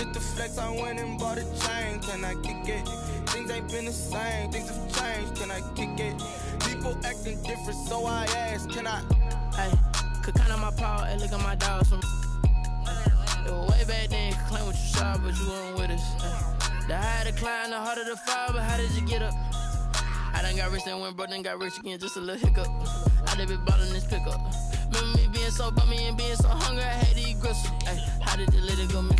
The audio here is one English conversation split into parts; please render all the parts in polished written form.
Just the flex, I went and bought a chain. Can I kick it? Things ain't been the same. Things have changed. Can I kick it? People acting different, so I asked, can I? Hey, could count on my power and look at my dogs from. It was way back then, you could claim what you saw, but you weren't with us. The higher the climb, the harder the fall, but how did you get up? I done got rich, then went broke, then got rich again, just a little hiccup. I done been bottling this pickup. Remember me being so bummy and being so hungry, I had to eat gristle. Ay, how did the little go miss?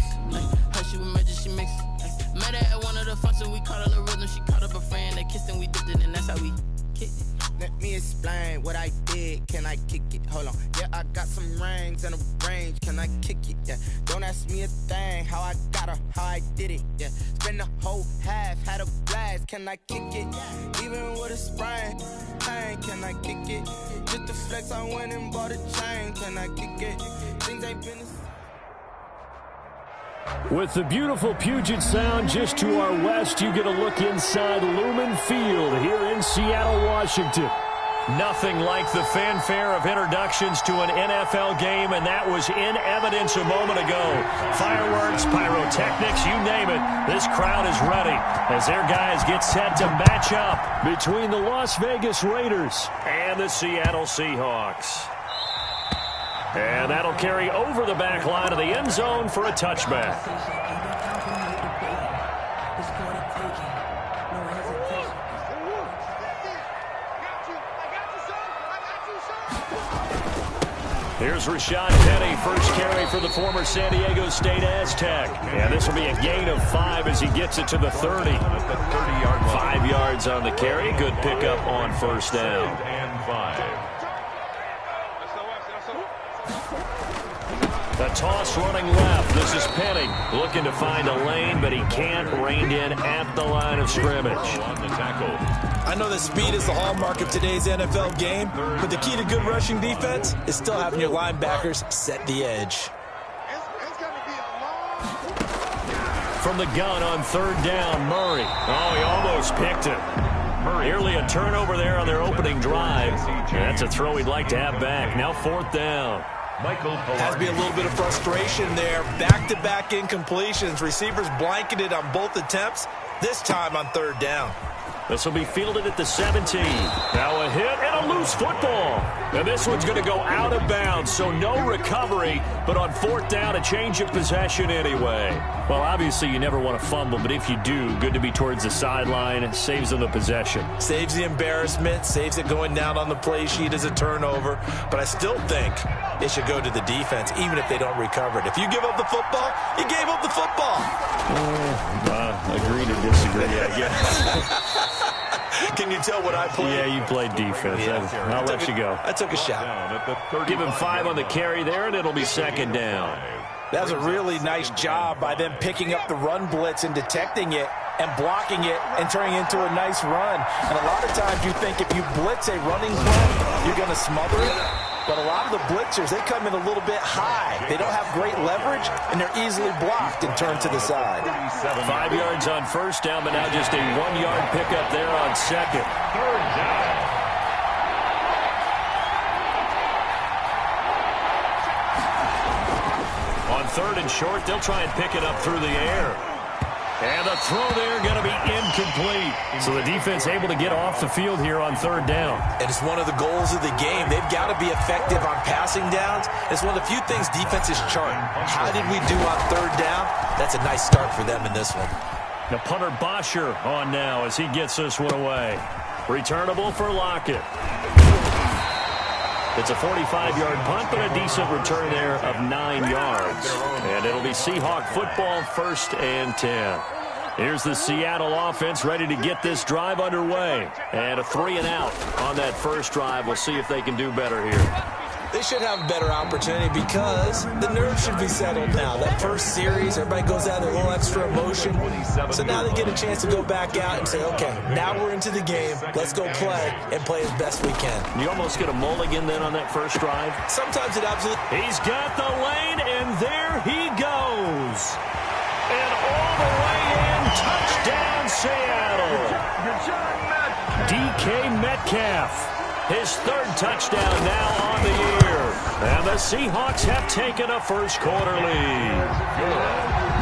Her she was magic, she mixed. Met her at one of the functions, we caught a little rhythm. She caught up a friend, they kissed and we dipped it, and that's how we kicked it. Let me explain what I did. Can I kick it? Hold on. Yeah, I got some rings and a range. Can I kick it? Yeah. Don't ask me a thing. How I got her, how I did it. Yeah. Spend the whole half, had a blast. Can I kick it? Even with a sprain. Pain, can I kick it? Just the flex, I went and bought a chain. Can I kick it? Things ain't been the same. With the beautiful Puget Sound just to our west, you get a look inside Lumen Field here in Seattle, Washington. Nothing like the fanfare of introductions to an NFL game, and that was in evidence a moment ago. Fireworks, pyrotechnics, you name it. This crowd is ready as their guys get set to match up between the Las Vegas Raiders and the Seattle Seahawks. And that'll carry over the back line of the end zone for a touchback. Here's Rashad Penny, first carry for the former San Diego State Aztec. And this will be a gain of 5 as he gets it to the 30. 5 yards on the carry. Good pickup on first down. And 5. The toss running left. This is Penny looking to find a lane, but he can't rein in at the line of scrimmage. On the tackle. I know that speed is the hallmark of today's NFL game, but the key to good rushing defense is still having your linebackers set the edge. From the gun on third down, Murray. Oh, he almost picked it. Nearly a turnover there on their opening drive. And that's a throw he'd like to have back. Now fourth down. Has to be a little bit of frustration there. Back-to-back incompletions. Receivers blanketed on both attempts, this time on third down. This will be fielded at the 17. Now a hit and a loose football. And this one's going to go out of bounds, so no recovery, but on fourth down, a change of possession anyway. Well, obviously you never want to fumble, but if you do, good to be towards the sideline. It saves them the possession. Saves the embarrassment, saves it going down on the play sheet as a turnover. But I still think it should go to the defense, even if they don't recover it. If you give up the football, you gave up the football. Agree to disagree, I guess. Can you tell what I played? Yeah, you played defense. Yeah, I'll let you go. I took a shot. Give him 5 on the carry there, and it'll be second down. That was a really nice job by them picking up the run blitz and detecting it and blocking it and turning it into a nice run. And a lot of times you think if you blitz a running play, you're going to smother it. But a lot of the blitzers, they come in a little bit high. They don't have great leverage, and they're easily blocked and turned to the side. 5 yards on first down, but now just a 1-yard pickup there on second. Third down. On third and short, they'll try and pick it up through the air. And the throw there going to be incomplete. So the defense able to get off the field here on third down. And it's one of the goals of the game. They've got to be effective on passing downs. It's one of the few things defenses chart. How did we do on third down? That's a nice start for them in this one. The punter Bosher on now as he gets this one away. Returnable for Lockett. It's a 45-yard punt, but a decent return there of 9 yards. And it'll be Seahawk football, 1st and 10. Here's the Seattle offense ready to get this drive underway. And a 3-and-out on that first drive. We'll see if they can do better here. They should have a better opportunity because the nerves should be settled now. That first series, everybody goes out with a little extra emotion. So now they get a chance to go back out and say, okay, now we're into the game. Let's go play and play as best we can. You almost get a mulligan then on that first drive? Sometimes it absolutely... He's got the lane, and there he goes. And all the way in, touchdown Seattle. DK Metcalf. His 3rd touchdown now on the year. And the Seahawks have taken a first quarter lead.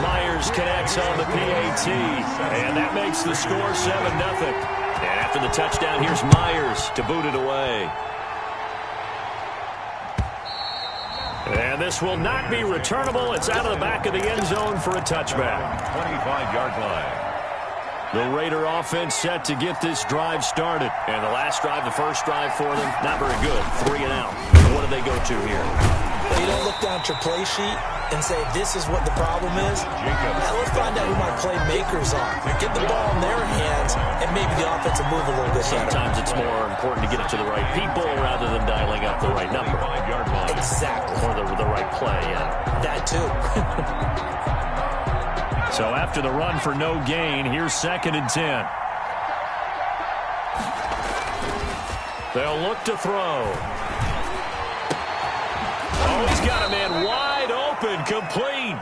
Myers Myers connects on the PAT, and that makes the score 7-0. And after the touchdown, here's Myers to boot it away. And this will not be returnable. It's out of the back of the end zone for a touchback. 25-yard line. The Raider offense set to get this drive started. And the last drive, the first drive for them, not very good. 3 and out. What do they go to here? You don't look down at your play sheet and say, this is what the problem is. Now let's find out who my playmakers are. Get the ball in their hands, and maybe the offense will move a little bit better. Sometimes it's more important to get it to the right people rather than dialing up the right number. Exactly. Or the right play, yeah. That too. So after the run for no gain, here's 2nd and 10. They'll look to throw. Oh, he's got a man wide open, complete.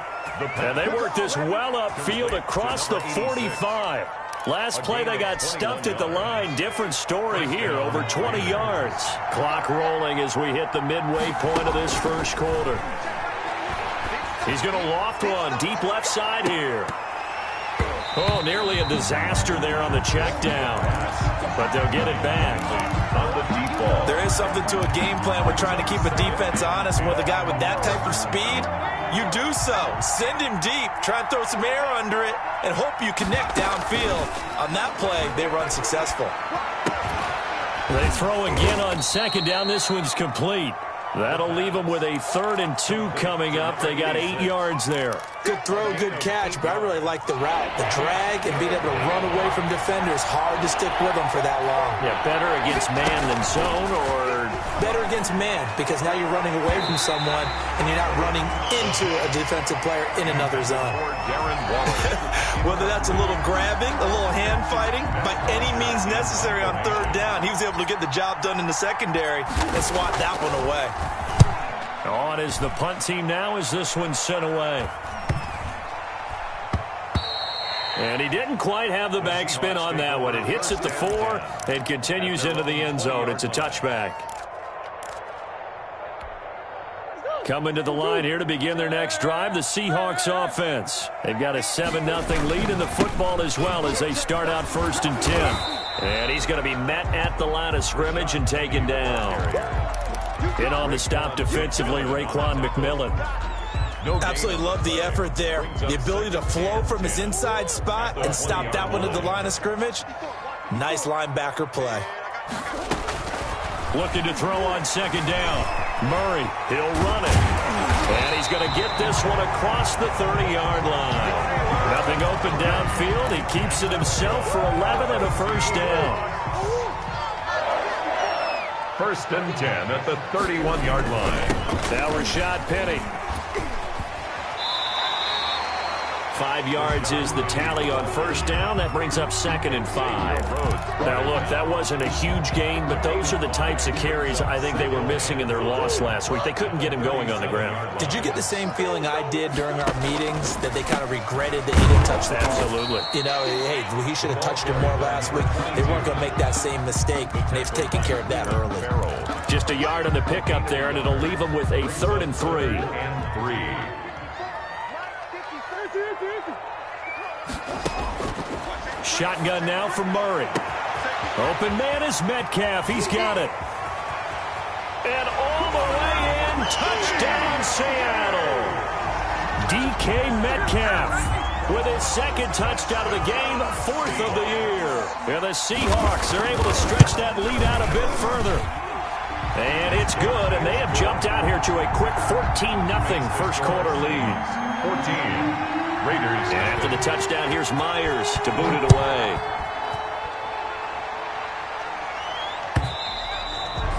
And they work this well upfield across the 45. Last play, they got stuffed at the line. Different story here, over 20 yards. Clock rolling as we hit the midway point of this first quarter. He's going to loft one deep left side here. Oh, nearly a disaster there on the check down. But they'll get it back. On the deep ball. There is something to a game plan with trying to keep a defense honest. With a guy with that type of speed, you do so. Send him deep. Try and throw some air under it and hope you connect downfield. On that play, they run successful. They throw again on 2nd down. This one's complete. That'll leave them with a 3rd and 2 coming up. They got 8 yards there. Good throw, good catch, but I really like the route. The drag and being able to run away from defenders, hard to stick with them for that long. Yeah, better against man than zone, or? Better against man, because now you're running away from someone and you're not running into a defensive player in another zone. Whether that's a little grabbing, a little hand fighting, by any means necessary on 3rd down, he was able to get the job done in the secondary and swat that one away. On is the punt team now as this one's sent away. And he didn't quite have the backspin on that one. It hits at the 4 and continues into the end zone. It's a touchback. Coming to the line here to begin their next drive, the Seahawks offense. They've got a 7-0 lead in the football as well as they start out 1st and 10. And he's going to be met at the line of scrimmage and taken down. In on the stop defensively, Raekwon McMillan. Absolutely love the effort there. The ability to flow from his inside spot and stop that one at the line of scrimmage. Nice linebacker play. Looking to throw on 2nd down. Murray, he'll run it. And he's going to get this one across the 30-yard line. Nothing open downfield. He keeps it himself for 11 and a 1st down. 1st and 10 at the 31-yard line. Now Rashad Penny. 5 yards is the tally on 1st down. That brings up 2nd and 5. Now, look, that wasn't a huge gain, but those are the types of carries I think they were missing in their loss last week. They couldn't get him going on the ground. Did you get the same feeling I did during our meetings, that they kind of regretted that he didn't touch the ball? Absolutely. You know, hey, he should have touched him more last week. They weren't going to make that same mistake, and they've taken care of that early. Just a yard on the pickup there, and it'll leave them with a 3rd and 3. Shotgun now for Murray. Open man is Metcalf. He's got it. And all the way in, touchdown Seattle. DK Metcalf with his 2nd touchdown of the game, 4th of the year. And the Seahawks are able to stretch that lead out a bit further. And it's good, and they have jumped out here to a quick 14-0 first quarter lead. 14. Raiders. And after the touchdown, here's Myers to boot it away.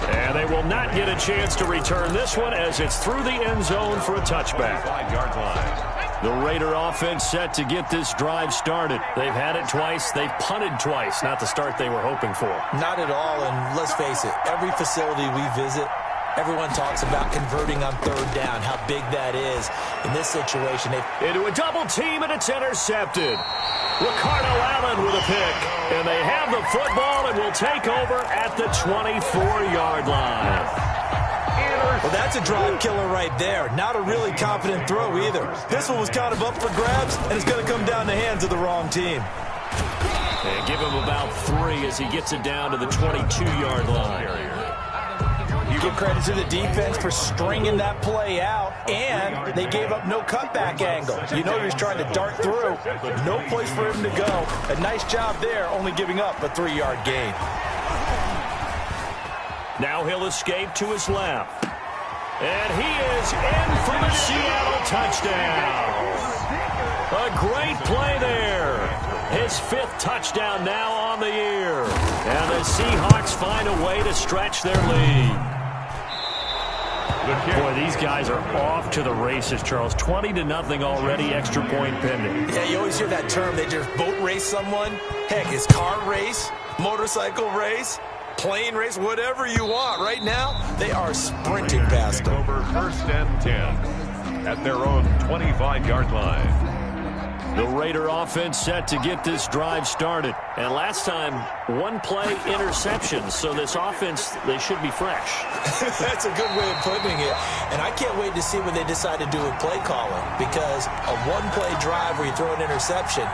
And they will not get a chance to return this one as it's through the end zone for a touchback. 5-yard line. The Raider offense set to get this drive started. They've had it twice. They've punted twice. Not the start they were hoping for. Not at all, and let's face it, every facility we visit, everyone talks about converting on 3rd down, how big that is. In this situation, into a double team, and it's intercepted. Ricardo Allen with a pick. And they have the football and will take over at the 24-yard line. Well, that's a drive killer right there. Not a really confident throw either. This one was kind of up for grabs, and it's going to come down the hands of the wrong team. And give him about 3 as he gets it down to the 22-yard line. You give credit to the defense for stringing that play out, and they gave up no cutback angle. You know he was trying to dart through. No place for him to go. A nice job there, only giving up a 3-yard gain. Now he'll escape to his left. And he is in for the Seattle touchdown. A great play there. His 5th touchdown now on the year. And the Seahawks find a way to stretch their lead. Boy, these guys are off to the races, Charles. 20-0 already, extra point pending. Yeah, you always hear that term. They just boat race someone. Heck, it's car race, motorcycle race, plane race, whatever you want. Right now, they are sprinting past them. Over 1st and 10 at their own 25-yard line. The Raider offense set to get this drive started. And last time, 1-play interception. So this offense, they should be fresh. That's a good way of putting it. And I can't wait to see what they decide to do with play calling. Because a 1-play drive where you throw an interception,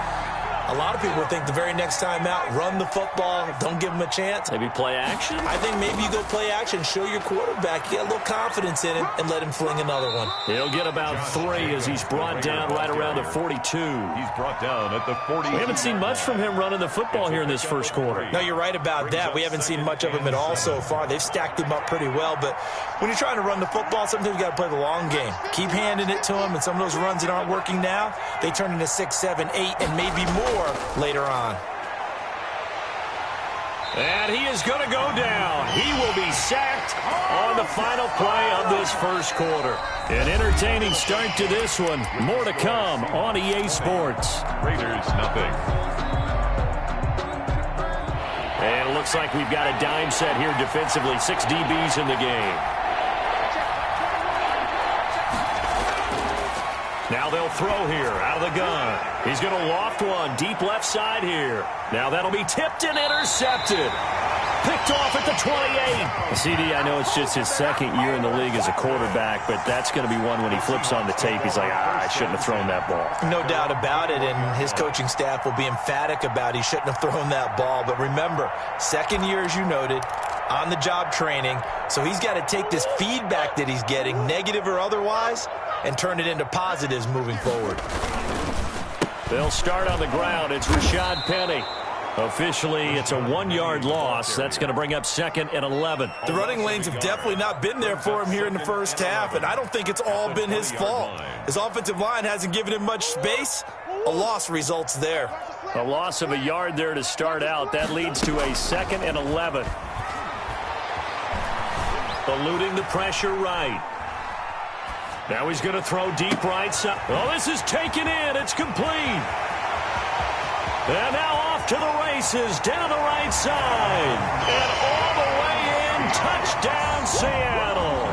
a lot of people think the very next time out, run the football, don't give them a chance. Maybe play action? I think maybe you go play action, show your quarterback, get a little confidence in him, and let him fling another one. He'll get about 3 as he's brought down right around the 42. He's brought down at the 40. We haven't seen much from him running the football here in this first quarter. No, you're right about that. We haven't seen much of him at all so far. They've stacked him up pretty well, but when you're trying to run the football, sometimes you got to play the long game. Keep handing it to him, and some of those runs that aren't working now, they turn into 6, 7, 8, and maybe more later on. And he is going to go down. He will be sacked on the final play of this first quarter. An entertaining start to this one. More to come on EA Sports. Raiders, nothing. And it looks like we've got a dime set here defensively. 6 DBs in the game. Now they'll throw here out of the gun. He's going to loft one deep left side here. Now that'll be tipped and intercepted. Picked off at the 28. CD, I know it's just his 2nd year in the league as a quarterback, but that's going to be one when he flips on the tape. He's like, I shouldn't have thrown that ball. No doubt about it, and his coaching staff will be emphatic about he shouldn't have thrown that ball. But remember, 2nd year, as you noted, on-the-job training, so he's got to take this feedback that he's getting, negative or otherwise, and turn it into positives moving forward. They'll start on the ground. It's Rashad Penny. Officially, it's a 1-yard loss. That's going to bring up 2nd and 11. The running lanes have definitely not been there for him here in the first half, and I don't think it's all been his fault. His offensive line hasn't given him much space. A loss results there. A loss of a yard there to start out. That leads to a 2nd and 11. Eluding the pressure right. Now he's going to throw deep right side. Oh, this is taken in. It's complete. And now off to the races, down the right side. And all the way in, touchdown Seattle.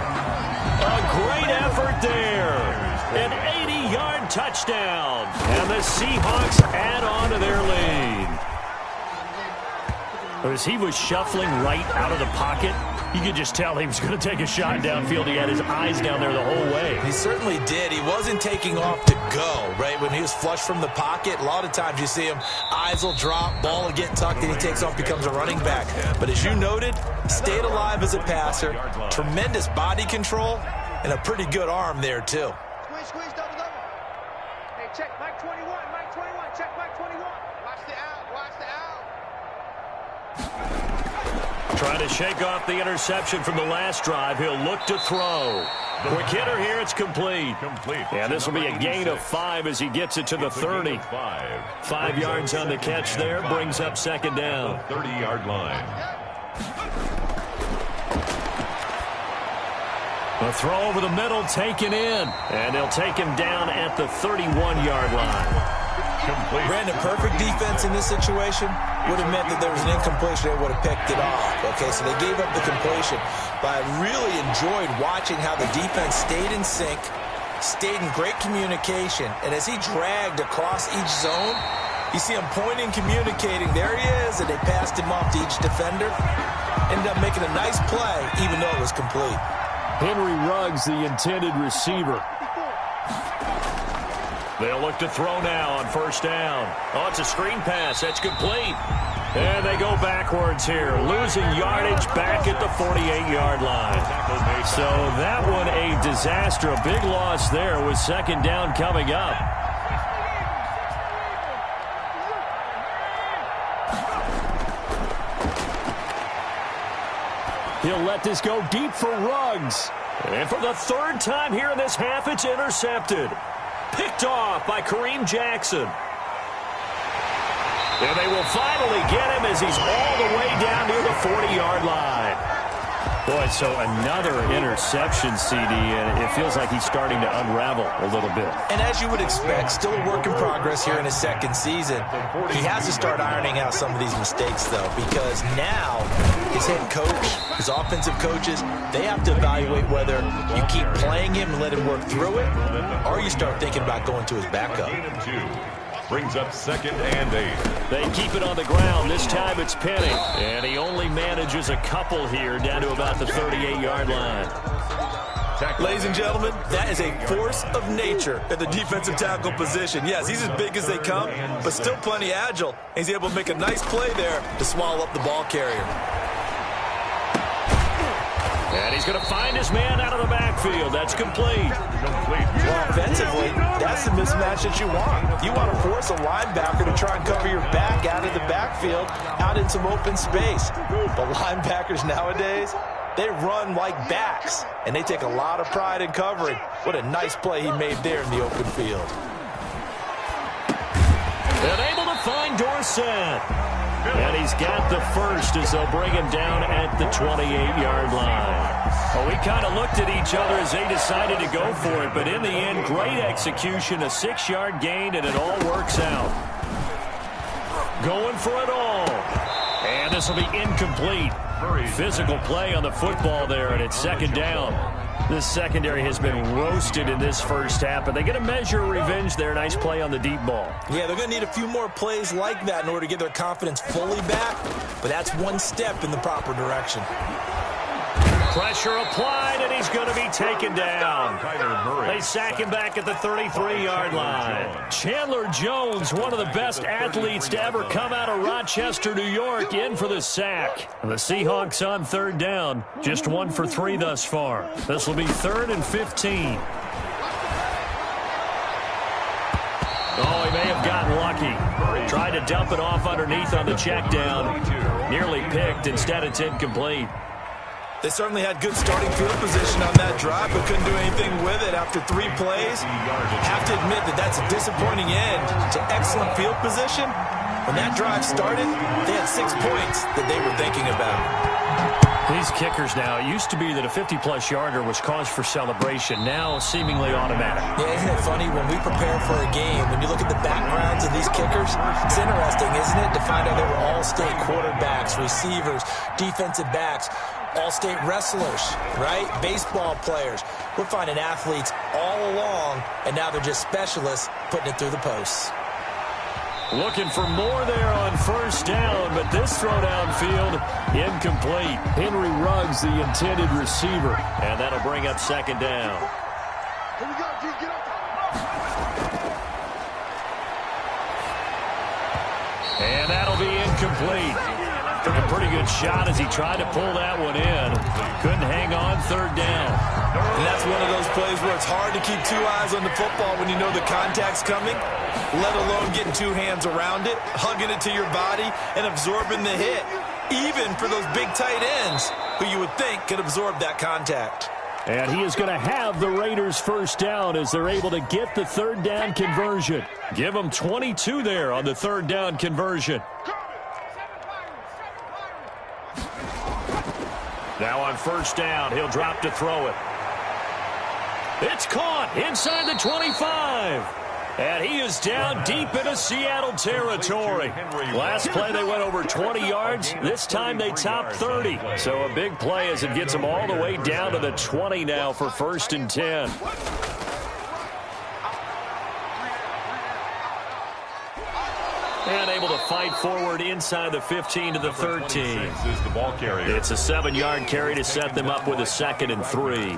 A great effort there. An 80-yard touchdown. And the Seahawks add on to their lead. As he was shuffling right out of the pocket, you could just tell he was going to take a shot downfield. He had his eyes down there the whole way. He certainly did. He wasn't taking off to go, right? When he was flush from the pocket, a lot of times you see him, eyes will drop, ball will get tucked, and he takes off, becomes a running back. But as you noted, stayed alive as a passer, tremendous body control, and a pretty good arm there, too. Squeeze, double. Hey, check Mike 21, check Mike 21. Watch the out. Trying to shake off the interception from the last drive. He'll look to throw. Quick hitter here. It's complete. Yeah, this will be a gain of 5 as he gets it to the 30. 5 yards on the catch there. Brings up 2nd down. 30-yard line. A throw over the middle taken in. And they'll take him down at the 31-yard line. Brandon, perfect defense in this situation would have meant that there was an incompletion. They would have picked it off. Okay, so they gave up the completion. But I really enjoyed watching how the defense stayed in sync, stayed in great communication, and as he dragged across each zone, you see him pointing, communicating. There he is, and they passed him off to each defender. Ended up making a nice play, even though it was complete. Henry Ruggs, the intended receiver. They'll look to throw now on first down. Oh, it's a screen pass. That's complete. And they go backwards here, losing yardage back at the 48-yard line. So that one a disaster. A big loss there with second down coming up. He'll let this go deep for Ruggs. And for the third time here in this half, it's intercepted. Picked off by Kareem Jackson. And they will finally get him as he's all the way down near the 40-yard line. Boy, so another interception, CD, and it feels like he's starting to unravel a little bit. And as you would expect, still a work in progress here in his second season. He has to start ironing out some of these mistakes, though, because now his head coach, his offensive coaches, they have to evaluate whether you keep playing him and let him work through it, or you start thinking about going to his backup. Brings up 2nd and 8. They keep it on the ground. This time it's Penny. And he only manages a couple here down to about the 38-yard line. Ladies and gentlemen, that is a force of nature at the defensive tackle position. Yes, he's as big as they come, but still plenty agile. He's able to make a nice play there to swallow up the ball carrier. And he's going to find his man out of the backfield. That's complete. Well, offensively, that's the mismatch that you want. You want to force a linebacker to try and cover your back out of the backfield, out in some open space. But linebackers nowadays, they run like backs, and they take a lot of pride in covering. What a nice play he made there in the open field. And able to find Dorsett. And he's got the first as they'll bring him down at the 28-yard line. Well, we kind of looked at each other as they decided to go for it, but in the end, great execution, a 6-yard gain, and it all works out. Going for it all. And this will be incomplete. Physical play on the football there, and it's second down. This secondary has been roasted in this first half, but they get a measure of revenge there. Nice play on the deep ball. Yeah, they're going to need a few more plays like that in order to get their confidence fully back, but that's one step in the proper direction. Pressure applied, and he's going to be taken down. They sack him back at the 33-yard line. Chandler Jones, one of the best athletes to ever come out of Rochester, New York, in for the sack. The Seahawks on third down, just 1 for 3 thus far. This will be 3rd and 15. Oh, he may have gotten lucky. Tried to dump it off underneath on the check down. Nearly picked. Instead, it's incomplete. They certainly had good starting field position on that drive, but couldn't do anything with it after 3 plays. Have to admit that that's a disappointing end to excellent field position. When that drive started, they had 6 points that they were thinking about. These kickers now, it used to be that a 50-plus yarder was cause for celebration. Now, seemingly automatic. Yeah, isn't it funny? When we prepare for a game, when you look at the backgrounds of these kickers, it's interesting, isn't it, to find out they were all-state quarterbacks, receivers, defensive backs, all-state wrestlers, right? Baseball players. We're finding athletes all along, and now they're just specialists putting it through the posts. Looking for more there on first down, but this throw downfield incomplete. Henry Ruggs, the intended receiver, and that'll bring up second down. Here we go, G, get up. And that'll be incomplete. Took a pretty good shot as he tried to pull that one in. Couldn't hang on, third down. And that's one of those plays where it's hard to keep 2 eyes on the football when you know the contact's coming, let alone getting 2 hands around it, hugging it to your body, and absorbing the hit, even for those big tight ends who you would think could absorb that contact. And he is going to have the Raiders first down as they're able to get the third down conversion. Give them 22 there on the third down conversion. Now on first down, he'll drop to throw it. It's caught inside the 25. And he is down deep into Seattle territory. Last play they went over 20 yards. This time they topped 30. So a big play as it gets them all the way down to the 20 now for 1st and 10. And able to fight forward inside the 15 to the 13. Is the ball carrier. It's a 7-yard carry to set them up with a 2nd and 3.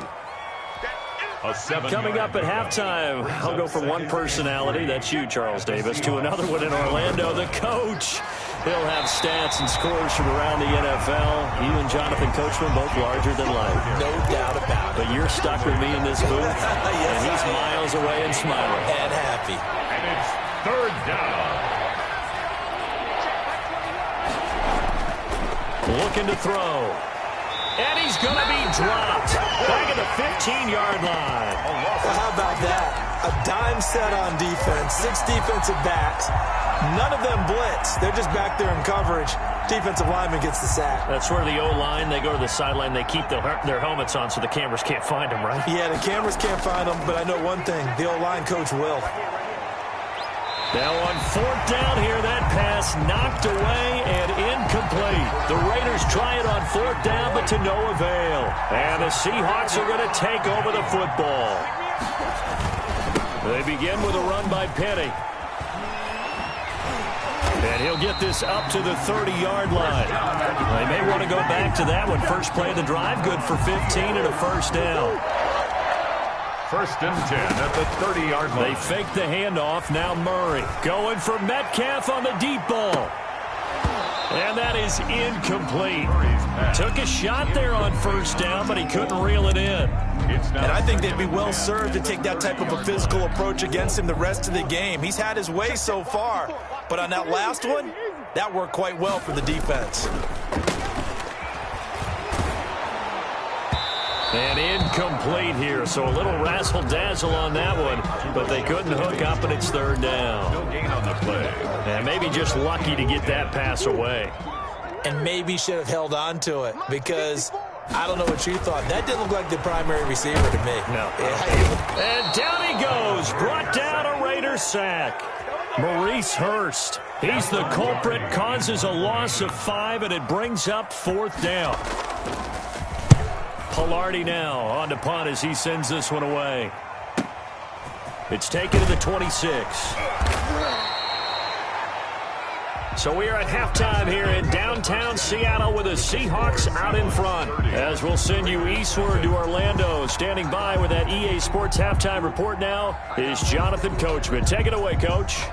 Coming up at halftime, I'll go from one personality, that's you, Charles Davis, to another one in Orlando, the coach. He'll have stats and scores from around the NFL. You and Jonathan Coachman, both larger than life. No doubt about it. But you're stuck with me in this booth, Yes, and he's miles away and smiling. And happy. And it's 3rd down. Looking to throw. And he's going to be dropped. Back at the 15-yard line. Well, how about that? A dime set on defense, 6 defensive backs. None of them blitz. They're just back there in coverage. Defensive lineman gets the sack. That's where the O-line, they go to the sideline, they keep their helmets on so the cameras can't find them, right? Yeah, the cameras can't find them, but I know one thing. The O-line coach will. Now on 4th down here, that pass knocked away and incomplete. The Raiders try it on 4th down, but to no avail. And the Seahawks are going to take over the football. They begin with a run by Penny. And he'll get this up to the 30-yard line. They may want to go back to that one. First play of the drive, good for 15 and a 1st down. 1st and 10 at the 30-yard line. They fake the handoff. Now Murray going for Metcalf on the deep ball. And that is incomplete. Took a shot there on 1st down, but he couldn't reel it in. And I think they'd be well served to take that type of a physical approach against him the rest of the game. He's had his way so far, but on that last one, that worked quite well for the defense. And incomplete here, so a little razzle-dazzle on that one, but they couldn't hook up, and it's 3rd down. No gain on the play. And maybe just lucky to get that pass away. And maybe should have held on to it because I don't know what you thought. That didn't look like the primary receiver to me. No. Yeah. And down he goes, brought down a Raider sack. Maurice Hurst, he's the culprit, causes a loss of 5, and it brings up 4th down. Pilardi now on to punt as he sends this one away. It's taken to the 26. So we are at halftime here in downtown Seattle with the Seahawks out in front. As we'll send you eastward to Orlando. Standing by with that EA Sports halftime report now is Jonathan Coachman. Take it away, Coach.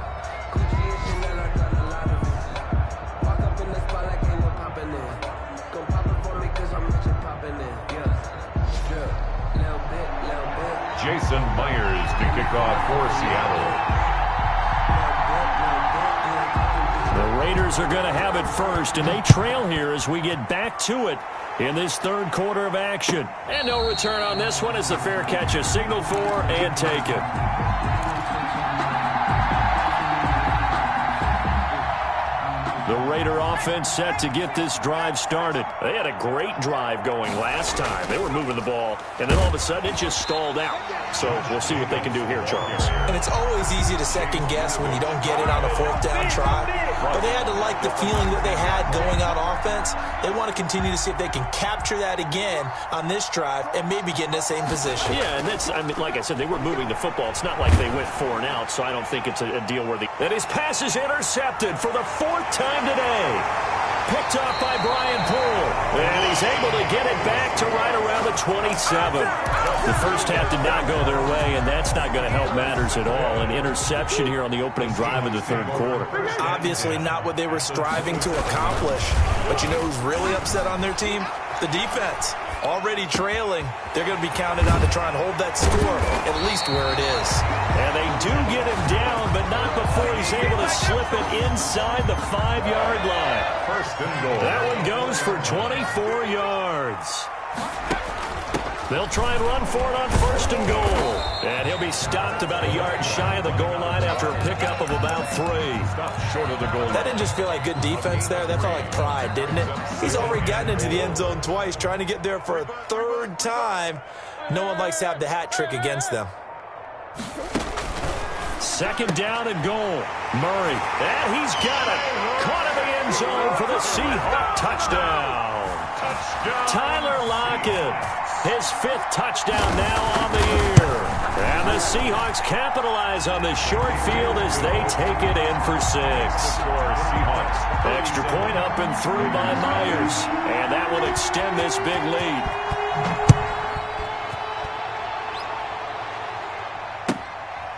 Jason Myers to kick off for Seattle. The Raiders are going to have it first, and they trail here as we get back to it in this 3rd quarter of action. And no return on this one as the fair catch is signaled for and taken. The Raider offense set to get this drive started. They had a great drive going last time. They were moving the ball, and then all of a sudden it just stalled out. So we'll see what they can do here, Charles. And it's always easy to second guess when you don't get it on a 4th down try. But they had to like the feeling that they had going on offense. They want to continue to see if they can capture that again on this drive and maybe get in the same position. Yeah, and that's, I mean, like I said, they were moving the football. It's not like they went 4 and out, so I don't think it's a deal where that his pass is intercepted for the 4th time today. Picked off by Brian Poole. And he's able to get it back to right around the 27. The first half did not go their way, and that's not going to help matters at all. An interception here on the opening drive of the 3rd quarter. Obviously not what they were striving to accomplish. But you know who's really upset on their team? The defense. Already trailing. They're going to be counted on to try and hold that score at least where it is. And they do get him down, but not before he's able to slip it inside the 5-yard line. 1st and goal. That one goes for 24 yards. They'll try and run for it on 1st and goal. And he'll be stopped about a yard shy of the goal line after a pickup of about 3. Stopped short of the goal line. That didn't just feel like good defense there. That felt like pride, didn't it? He's already gotten into the end zone twice, trying to get there for a 3rd time. No one likes to have the hat trick against them. 2nd down and goal. Murray. And he's got it. Caught in the end zone for the Seahawk touchdown. Tyler Lockett, his 5th touchdown now on the year. And the Seahawks capitalize on the short field as they take it in for 6. Extra point up and through by Myers. And that will extend this big lead.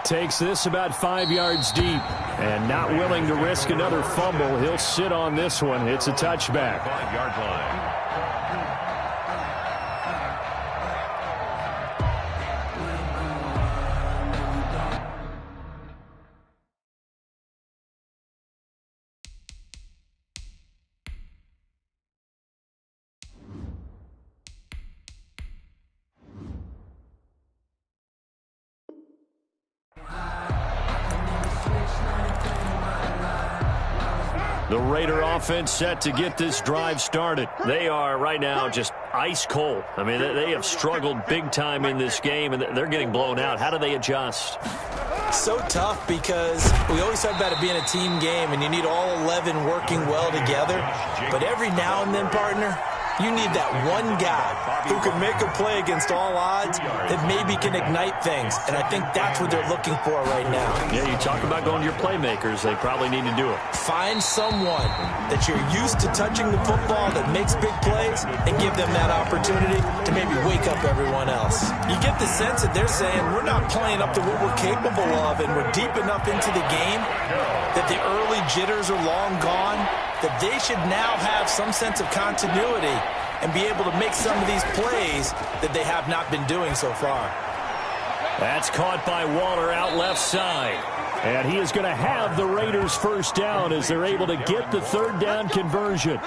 Takes this about 5 yards deep. And not willing to risk another fumble. He'll sit on this one. It's a touchback. 5-yard line. The Raider offense set to get this drive started. They are right now just ice cold. I mean, they have struggled big time in this game, and they're getting blown out. How do they adjust? So tough because we always talk about it being a team game, and you need all 11 working well together. But every now and then, partner, you need that one guy who can make a play against all odds that maybe can ignite things. And I think that's what they're looking for right now. Yeah, you talk about going to your playmakers. They probably need to do it. Find someone that you're used to touching the football that makes big plays and give them that opportunity to maybe wake up everyone else. You get the sense that they're saying we're not playing up to what we're capable of, and we're deep enough into the game that the early jitters are long gone, that they should now have some sense of continuity and be able to make some of these plays that they have not been doing so far. That's caught by Waller out left side. And he is going to have the Raiders first down as they're able to get the 3rd down conversion.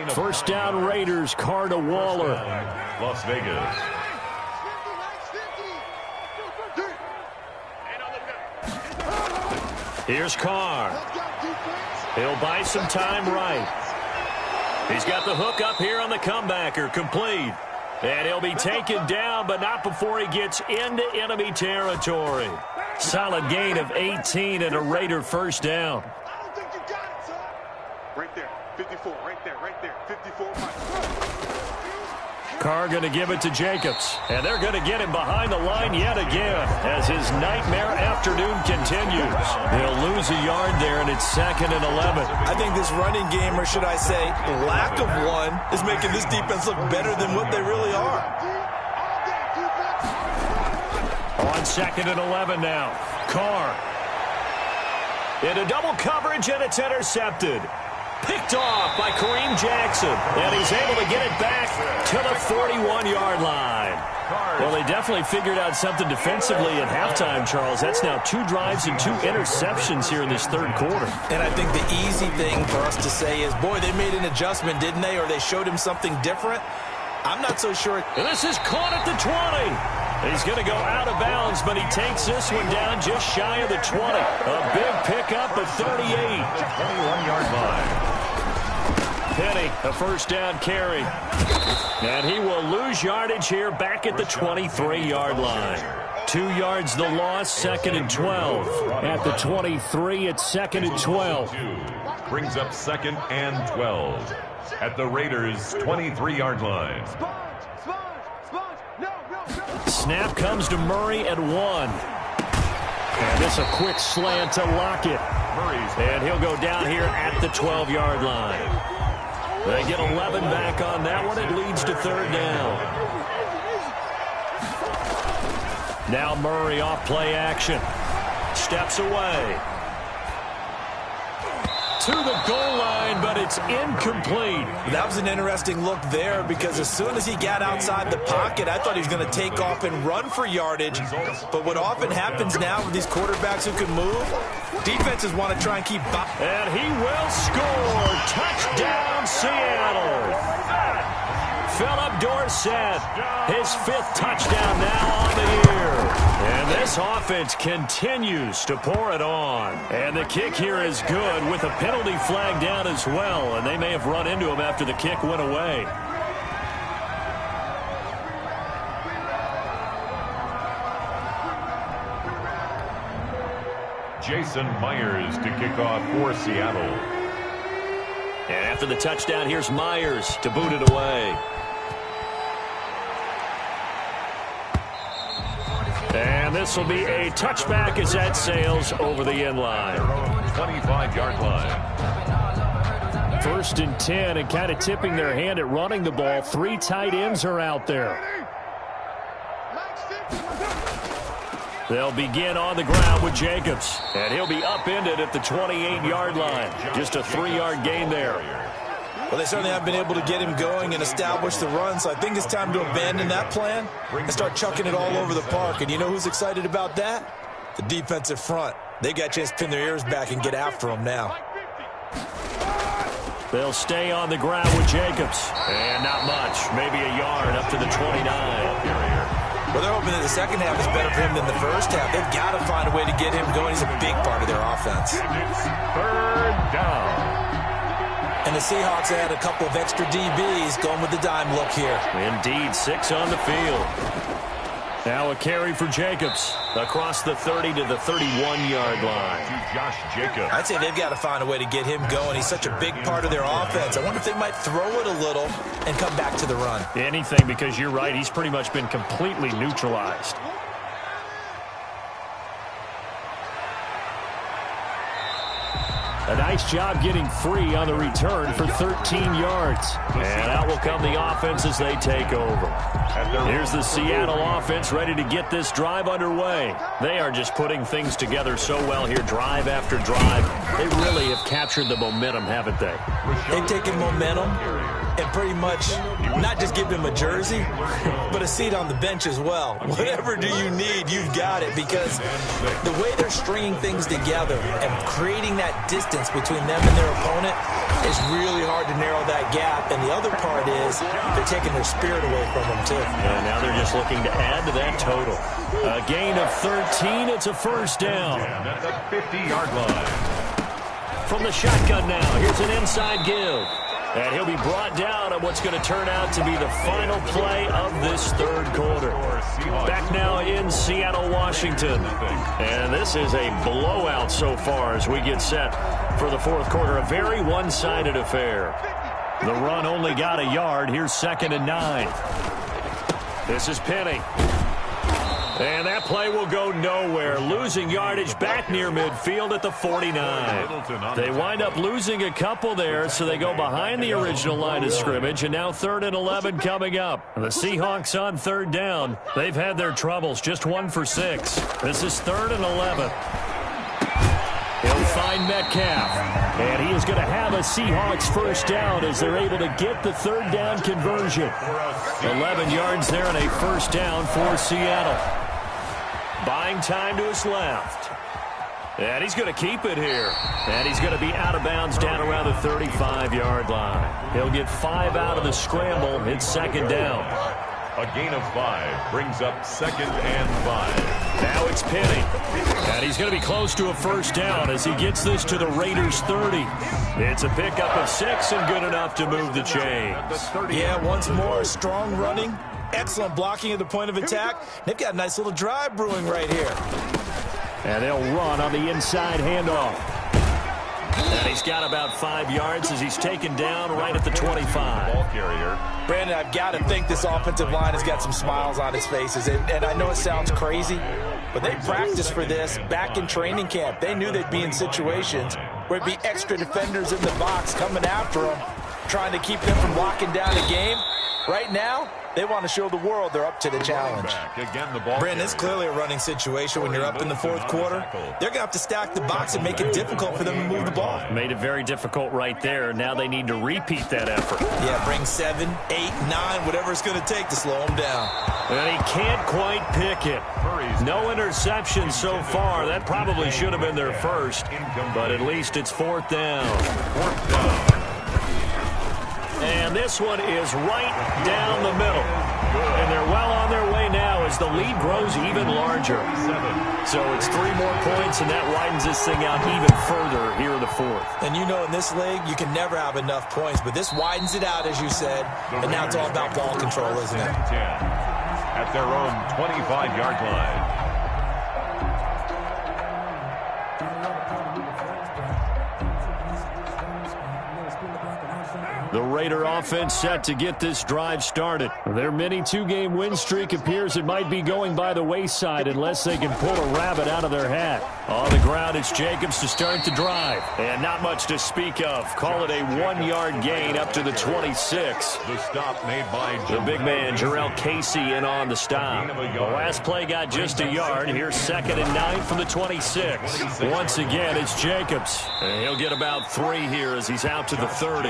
First down Raiders, Carr to Waller. Las Vegas. Here's Carr. He'll buy some time right. He's got the hook up here on the comebacker, complete. And he'll be taken down, but not before he gets into enemy territory. Solid gain of 18 and a Raider first down. I don't think you got it, son. Right there, 54, right there, 54. Carr going to give it to Jacobs. And they're going to get him behind the line yet again as his nightmare afternoon continues. He'll lose a yard there, and it's 2nd and 11. I think this running game, or should I say lack of one, is making this defense look better than what they really are. On 2nd and 11 now. Carr. Into double coverage, and it's intercepted. Picked off by Kareem Jackson. And he's able to get it back to the 41-yard line. Well, they definitely figured out something defensively at halftime, Charles. That's now 2 drives and 2 interceptions here in this 3rd quarter. And I think the easy thing for us to say is, boy, they made an adjustment, didn't they? Or they showed him something different. I'm not so sure. And this is caught at the 20. He's going to go out of bounds, but he takes this one down just shy of the 20. A big pickup at 38. 21-yard line. Penny, a first down carry. And he will lose yardage here back at the 23-yard line. 2 yards the loss, 2nd and 12. At the 23, it's 2nd and 12. Brings up 2nd and 12 at the Raiders' 23-yard line. Snap comes to Murray at 1. And this a quick slant to Lockett. And he'll go down here at the 12-yard line. They get 11 back on that one. It leads to 3rd down. Now Murray off play action. Steps away. To the goal line, but it's incomplete. That was an interesting look there because as soon as he got outside the pocket, I thought he was going to take off and run for yardage. But what often happens now with these quarterbacks who can move, defenses want to try and keep... And he will score. Touchdown, Seattle. Philip Dorsett, his 5th touchdown now on the year. And this offense continues to pour it on. And the kick here is good with a penalty flag down as well. And they may have run into him after the kick went away. Jason Myers to kick off for Seattle. And after the touchdown, here's Myers to boot it away. And this will be a touchback as that sails over the end line. 25-yard line. 1st and 10, and kind of tipping their hand at running the ball. 3 tight ends are out there. They'll begin on the ground with Jacobs. And he'll be upended at the 28-yard line. Just a 3-yard gain there. Well, they certainly haven't been able to get him going and establish the run, so I think it's time to abandon that plan and start chucking it all over the park. And you know who's excited about that? The defensive front. They got a chance to pin their ears back and get after him now. They'll stay on the ground with Jacobs. And not much. Maybe a yard up to the 29. Well, they're hoping that the second half is better for him than the first half. They've got to find a way to get him going. He's a big part of their offense. 3rd down. And the Seahawks add a couple of extra DBs going with the dime look here. Indeed, 6 on the field. Now a carry for Jacobs across the 30 to the 31-yard line. To Josh Jacobs. I'd say they've got to find a way to get him going. He's such a big part of their offense. I wonder if they might throw it a little and come back to the run. Anything, because you're right. He's pretty much been completely neutralized. A nice job getting free on the return for 13 yards. And out will come the offense as they take over. Here's the Seattle offense ready to get this drive underway. They are just putting things together so well here, drive after drive. They really have captured the momentum, haven't they? They've taken momentum and pretty much not just give him a jersey, but a seat on the bench as well. Whatever do you need, you've got it, because the way they're stringing things together and creating that distance between them and their opponent is really hard to narrow that gap. And the other part is they're taking their spirit away from them, too. And now they're just looking to add to that total. A gain of 13. It's a 1st down. At the 50-yard line. From the shotgun now, here's an inside give. And he'll be brought down on what's going to turn out to be the final play of this 3rd quarter. Back now in Seattle, Washington. And this is a blowout so far as we get set for the 4th quarter. A very one-sided affair. The run only got a yard. Here's 2nd and 9. This is Penny. And that play will go nowhere. Losing yardage back near midfield at the 49. They wind up losing a couple there, so they go behind the original line of scrimmage, and now 3rd and 11 coming up. The Seahawks on 3rd down. They've had their troubles, just 1 for 6. This is 3rd and 11. He'll find Metcalf, and he is going to have a Seahawks 1st down as they're able to get the 3rd down conversion. 11 yards there and a 1st down for Seattle. Buying time to his left. And he's going to keep it here. And he's going to be out of bounds down around the 35-yard line. He'll get 5 out of the scramble. It's 2nd down. A gain of 5 brings up 2nd and 5. Now it's Penny. And he's going to be close to a 1st down as he gets this to the Raiders' 30. It's a pickup of 6 and good enough to move the chains. Yeah, once more, strong running. Excellent blocking at the point of attack. They've got a nice little drive brewing right here. And they'll run on the inside handoff. And he's got about 5 yards as he's taken down right at the 25. Ball carrier. Brandon, I've got to think this offensive line has got some smiles on its faces. And I know it sounds crazy, but they practiced for this back in training camp. They knew they'd be in situations where it'd be extra defenders in the box coming after them, trying to keep them from locking down a game. Right now, they want to show the world they're up to the challenge. Brandon, it's clearly a running situation when you're up in the 4th quarter. They're going to have to stack the box and make it difficult for them to move the ball. Made it very difficult right there. Now they need to repeat that effort. Yeah, bring 7, 8, 9, whatever it's going to take to slow them down. And he can't quite pick it. No interception so far. That probably should have been their first, but at least it's 4th down. 4th down. And this one is right down the middle. And they're well on their way now as the lead grows even larger. So it's 3 more points, and that widens this thing out even further here in the 4th. And you know in this league, you can never have enough points, but this widens it out, as you said. And now it's all about ball control, isn't it? At their own 25-yard line. The Raider offense set to get this drive started. Their mini two-game win streak appears it might be going by the wayside unless they can pull a rabbit out of their hat. On the ground, it's Jacobs to start the drive. And not much to speak of. Call it a 1-yard gain up to the 26. The stop made by the big man, Jarrell Casey, in on the stop. The last play got just a yard. Here's 2nd and 9 from the 26. Once again, it's Jacobs. And he'll get about 3 here as he's out to the 30.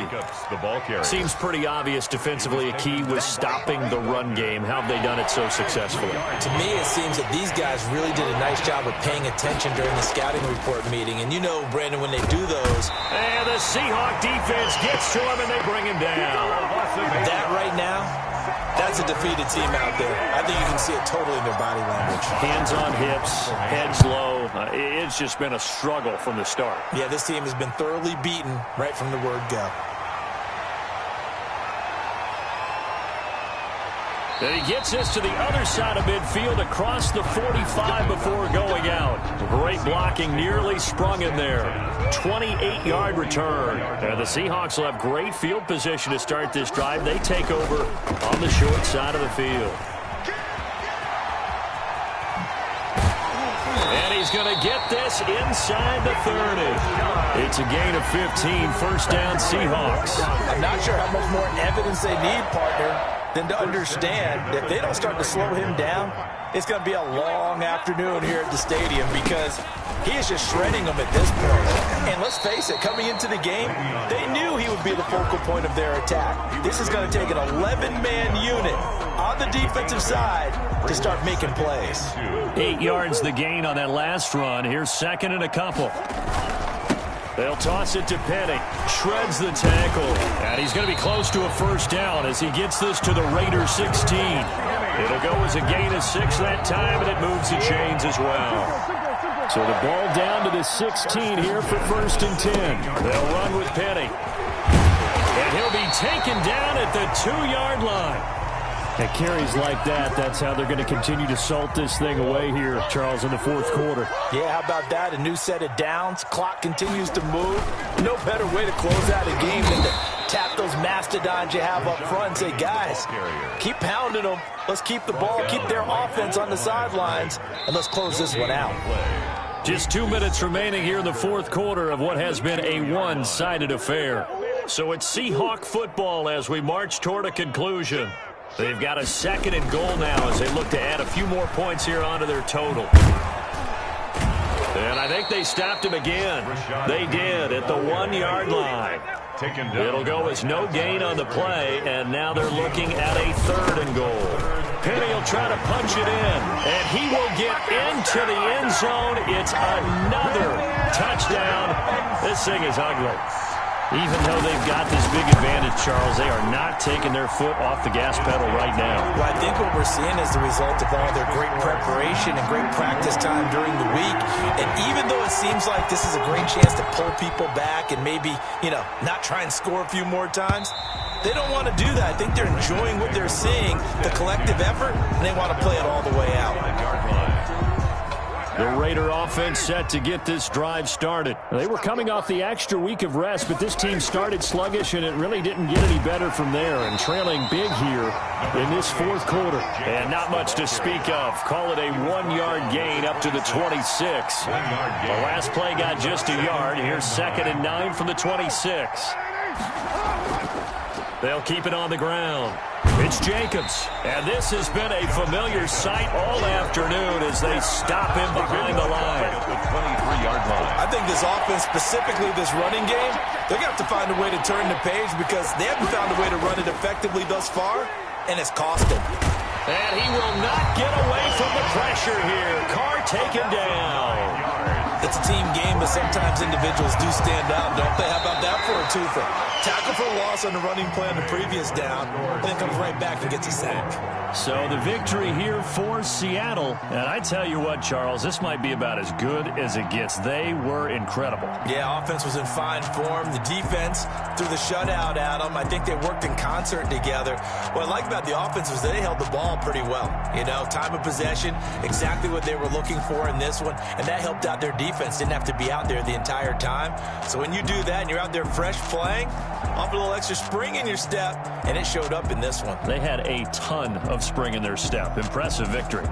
The ball carrier. Seems pretty obvious defensively a key was stopping the run game. How have they done it so successfully? To me, it seems that these guys really did a nice job of paying attention during the scouting report meeting. And you know, Brandon, when they do those... And the Seahawk defense gets to him and they bring him down. That right now, that's a defeated team out there. I think you can see it totally in their body language. Hands on hips, heads low. It's just been a struggle from the start. Yeah, this team has been thoroughly beaten right from the word go. And he gets this to the other side of midfield across the 45 before going out. Great blocking, nearly sprung in there. 28-yard return. And the Seahawks will have great field position to start this drive. They take over on the short side of the field. And he's going to get this inside the 30. It's a gain of 15, first down Seahawks. I'm not sure how much more evidence they need, partner, than to understand that if they don't start to slow him down, it's going to be a long afternoon here at the stadium because he is just shredding them at this point. And let's face it, coming into the game, they knew he would be the focal point of their attack. This is going to take an 11-man unit on the defensive side to start making plays. 8 yards the gain on that last run. Here's 2nd and a couple. They'll toss it to Penny. Shreds the tackle. And he's going to be close to a first down as he gets this to the Raiders 16. It'll go as a gain of 6 that time, and it moves the chains as well. So the ball down to the 16 here for 1st and 10. They'll run with Penny. And he'll be taken down at the 2-yard line. At carries like that, that's how they're going to continue to salt this thing away here, Charles, in the 4th quarter. Yeah, how about that? A new set of downs. Clock continues to move. No better way to close out a game than to tap those mastodons you have up front and say, guys, keep pounding them. Let's keep the ball, keep their offense on the sidelines, and let's close this one out. Just 2 minutes remaining here in the 4th quarter of what has been a one-sided affair. So it's Seahawk football as we march toward a conclusion. They've got a 2nd and goal now as they look to add a few more points here onto their total. And I think they stopped him again. They did at the 1-yard line. It'll go as no gain on the play, and now they're looking at a 3rd and goal. Penny will try to punch it in, and he will get into the end zone. It's another touchdown. This thing is ugly. Even though they've got this big advantage, Charles, they are not taking their foot off the gas pedal right now. Well, I think what we're seeing is the result of all their great preparation and great practice time during the week. And even though it seems like this is a great chance to pull people back and maybe, not try and score a few more times, they don't want to do that. I think they're enjoying what they're seeing, the collective effort, and they want to play it all the way out. The Raider offense set to get this drive started. They were coming off the extra week of rest, but this team started sluggish, and it really didn't get any better from there, and trailing big here in this 4th quarter. And not much to speak of. Call it a 1-yard gain up to the 26. The last play got just a yard. Here's 2nd and 9 from the 26. They'll keep it on the ground. It's Jacobs, and this has been a familiar sight all afternoon as they stop him behind the line. I think this offense, specifically this running game, they're going to have to find a way to turn the page because they haven't found a way to run it effectively thus far, and it's cost them. And he will not get away from the pressure here. Carr taken down. It's a team game, but sometimes individuals do stand out, don't they? How about that for a twofer? Tackle for loss on the running play on the previous down, then comes right back and gets a sack. So the victory here for Seattle. And I tell you what, Charles, this might be about as good as it gets. They were incredible. Yeah, offense was in fine form. The defense threw the shutout at them. I think they worked in concert together. What I like about the offense was they held the ball pretty well. Time of possession, exactly what they were looking for in this one, and that helped out their defense. Didn't have to be out there the entire time. So when you do that and you're out there fresh playing, offer a little extra spring in your step, and it showed up in this one. They had a ton of spring in their step. Impressive victory.